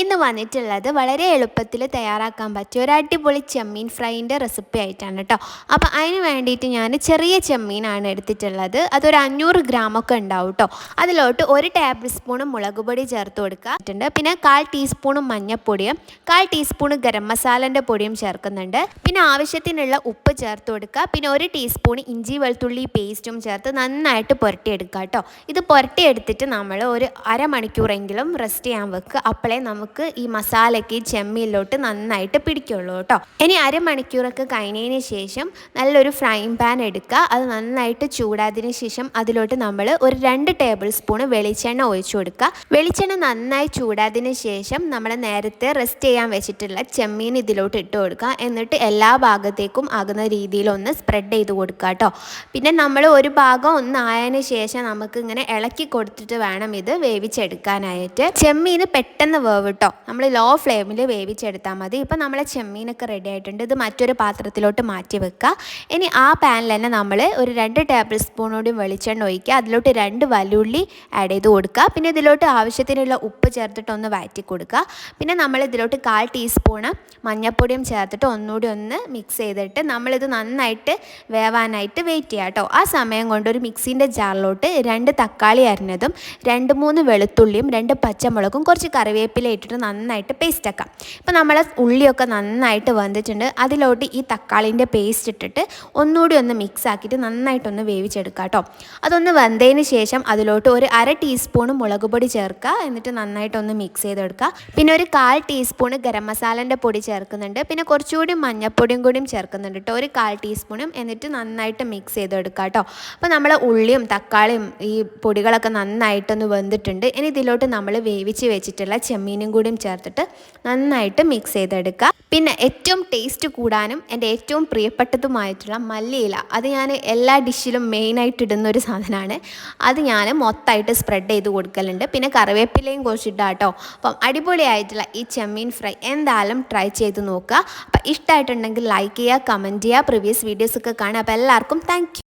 ഇന്ന് വന്നിട്ടുള്ളത് വളരെ എളുപ്പത്തിൽ തയ്യാറാക്കാൻ പറ്റിയ ഒരു അടിപൊളി ചെമ്മീൻ ഫ്രൈൻ്റെ റെസിപ്പി ആയിട്ടാണ് കേട്ടോ. അപ്പോൾ അതിന് വേണ്ടിയിട്ട് ഞാൻ ചെറിയ ചെമ്മീനാണ് എടുത്തിട്ടുള്ളത്. അതൊരു 500 ഗ്രാമൊക്കെ ഉണ്ടാവും കേട്ടോ. അതിലോട്ട് 1 ടേബിൾ സ്പൂൺ മുളക് പൊടി ചേർത്ത് കൊടുക്കുക. പിന്നെ 1/4 ടീസ്പൂൺ മഞ്ഞൾപ്പൊടിയും 1/4 ടീസ്പൂൺ ഗരം മസാലൻ്റെ പൊടിയും ചേർക്കുന്നുണ്ട്. പിന്നെ ആവശ്യത്തിനുള്ള ഉപ്പ് ചേർത്ത് കൊടുക്കുക. പിന്നെ 1 ടീസ്പൂൺ ഇഞ്ചി വെളുത്തുള്ളി പേസ്റ്റും ചേർത്ത് നന്നായിട്ട് പുരട്ടിയെടുക്കുക കേട്ടോ. ഇത് പുരട്ടിയെടുത്തിട്ട് നമ്മൾ ഒരു അരമണിക്കൂറെങ്കിലും റെസ്റ്റ് ചെയ്യാൻ വെക്കുക. അപ്പോഴേ നമുക്ക് ഈ മസാലയ്ക്ക് ചെമ്മീനിലോട്ട് നന്നായിട്ട് പിടിക്കുള്ളൂ കേട്ടോ. ഇനി അരമണിക്കൂറൊക്കെ കഴിഞ്ഞതിന് ശേഷം നല്ലൊരു ഫ്രൈങ് പാൻ എടുക്കുക. അത് നന്നായിട്ട് ചൂടാതിന് ശേഷം അതിലോട്ട് നമ്മൾ ഒരു 2 ടേബിൾ സ്പൂൺ വെളിച്ചെണ്ണ ഒഴിച്ചു കൊടുക്കുക. വെളിച്ചെണ്ണ നന്നായി ചൂടാതിന് ശേഷം നമ്മൾ നേരത്തെ റെസ്റ്റ് ചെയ്യാൻ വെച്ചിട്ടുള്ള ചെമ്മീൻ ഇതിലോട്ട് ഇട്ട് കൊടുക്കുക. എന്നിട്ട് എല്ലാ ഭാഗത്തേക്കും ആകുന്ന രീതിയിലൊന്ന് സ്പ്രെഡ് ചെയ്ത് കൊടുക്കുക കേട്ടോ. പിന്നെ നമ്മൾ ഒരു ഭാഗം ഒന്ന് ആയതിനു ശേഷം നമുക്ക് ഇങ്ങനെ ഇളക്കി കൊടുത്തിട്ട് വേണം ഇത് വേവിച്ചെടുക്കാനായിട്ട്. ചെമ്മീൻ പെട്ടെന്ന് വേവ് കേട്ടോ. നമ്മൾ ലോ ഫ്ലെയിമിൽ വേവിച്ചെടുത്താൽ മതി. ഇപ്പം നമ്മളെ ചെമ്മീനൊക്കെ റെഡി ആയിട്ടുണ്ട്. ഇത് മറ്റൊരു പാത്രത്തിലോട്ട് മാറ്റി വെക്കുക. ഇനി ആ പാനിൽ തന്നെ നമ്മൾ ഒരു 2 ടേബിൾ സ്പൂണോട് വെളിച്ചെണ്ണ ഒഴിക്കുക. അതിലോട്ട് 2 വലുള്ളി ആഡ് ചെയ്ത് കൊടുക്കുക. പിന്നെ ഇതിലോട്ട് ആവശ്യത്തിനുള്ള ഉപ്പ് ചേർത്തിട്ട് ഒന്ന് വഴറ്റി കൊടുക്കുക. പിന്നെ നമ്മൾ ഇതിലോട്ട് 1/4 ടീസ്പൂണ് മഞ്ഞൾപ്പൊടിയും ചേർത്തിട്ട് ഒന്നുകൂടി ഒന്ന് മിക്സ് ചെയ്തിട്ട് നമ്മളിത് നന്നായിട്ട് വേവാനായിട്ട് വെയിറ്റ് ചെയ്യുക കേട്ടോ. ആ സമയം കൊണ്ട് ഒരു മിക്സിൻ്റെ ജാറിലോട്ട് 2 തക്കാളി അരിഞ്ഞതും 2-3 വെളുത്തുള്ളിയും 2 പച്ചമുളകും കുറച്ച് കറിവേപ്പില ഇട്ടിട്ട് നന്നായിട്ട് പേസ്റ്റ് ആക്കാം. ഇപ്പം നമ്മൾ ഉള്ളിയൊക്കെ നന്നായിട്ട് വന്നിട്ടുണ്ട്. അതിലോട്ട് ഈ തക്കാളിൻ്റെ പേസ്റ്റ് ഇട്ടിട്ട് ഒന്നുകൂടി ഒന്ന് മിക്സ് ആക്കിയിട്ട് നന്നായിട്ടൊന്ന് വേവിച്ചെടുക്കുക കേട്ടോ. അതൊന്ന് വെന്തതിന് ശേഷം അതിലോട്ട് ഒരു 1/2 ടീസ്പൂൺ മുളക് പൊടി ചേർക്കുക. എന്നിട്ട് നന്നായിട്ടൊന്ന് മിക്സ് ചെയ്തെടുക്കുക. പിന്നെ ഒരു 1/4 ടീസ്പൂൺ ഗരം മസാലൻ്റെ പൊടി ചേർക്കുന്നുണ്ട്. പിന്നെ കുറച്ചുകൂടി മഞ്ഞൾപ്പൊടിയും കൂടിയും ചേർക്കുന്നുണ്ട് കേട്ടോ. ഒരു 1/4 ടീസ്പൂണും. എന്നിട്ട് നന്നായിട്ട് മിക്സ് ചെയ്തെടുക്കുക കേട്ടോ. അപ്പോൾ നമ്മൾ ഉള്ളിയും തക്കാളിയും ഈ പൊടികളൊക്കെ നന്നായിട്ടൊന്ന് വെന്തിട്ടുണ്ട്. ഇനി ഇതിലോട്ട് നമ്മൾ വേവിച്ച് വെച്ചിട്ടുള്ള ചെമ്മീനും കൂടിയും ചേർത്തിട്ട് നന്നായിട്ട് മിക്സ് ചെയ്തെടുക്കുക. പിന്നെ ഏറ്റവും ടേസ്റ്റ് കൂടാനും എൻ്റെ ഏറ്റവും പ്രിയപ്പെട്ടതുമായിട്ടുള്ള മല്ലിയില, അത് ഞാൻ എല്ലാ ഡിഷിലും മെയിനായിട്ട് ഇടുന്ന ഒരു സാധനമാണ്. അത് ഞാൻ മൊത്തമായിട്ട് സ്പ്രെഡ് ചെയ്ത് കൊടുക്കലുണ്ട്. പിന്നെ കറിവേപ്പിലയും കുറച്ചിട്ടാണ് കേട്ടോ. അപ്പം അടിപൊളിയായിട്ടുള്ള ഈ ചെമ്മീൻ ഫ്രൈ എന്തായാലും ട്രൈ ചെയ്ത് നോക്കുക. അപ്പം ഇഷ്ടമായിട്ടുണ്ടെങ്കിൽ ലൈക്ക് ചെയ്യുക, കമൻറ്റ് ചെയ്യുക, പ്രീവിയസ് വീഡിയോസൊക്കെ കാണുക. അപ്പോൾ എല്ലാവർക്കും താങ്ക് യു.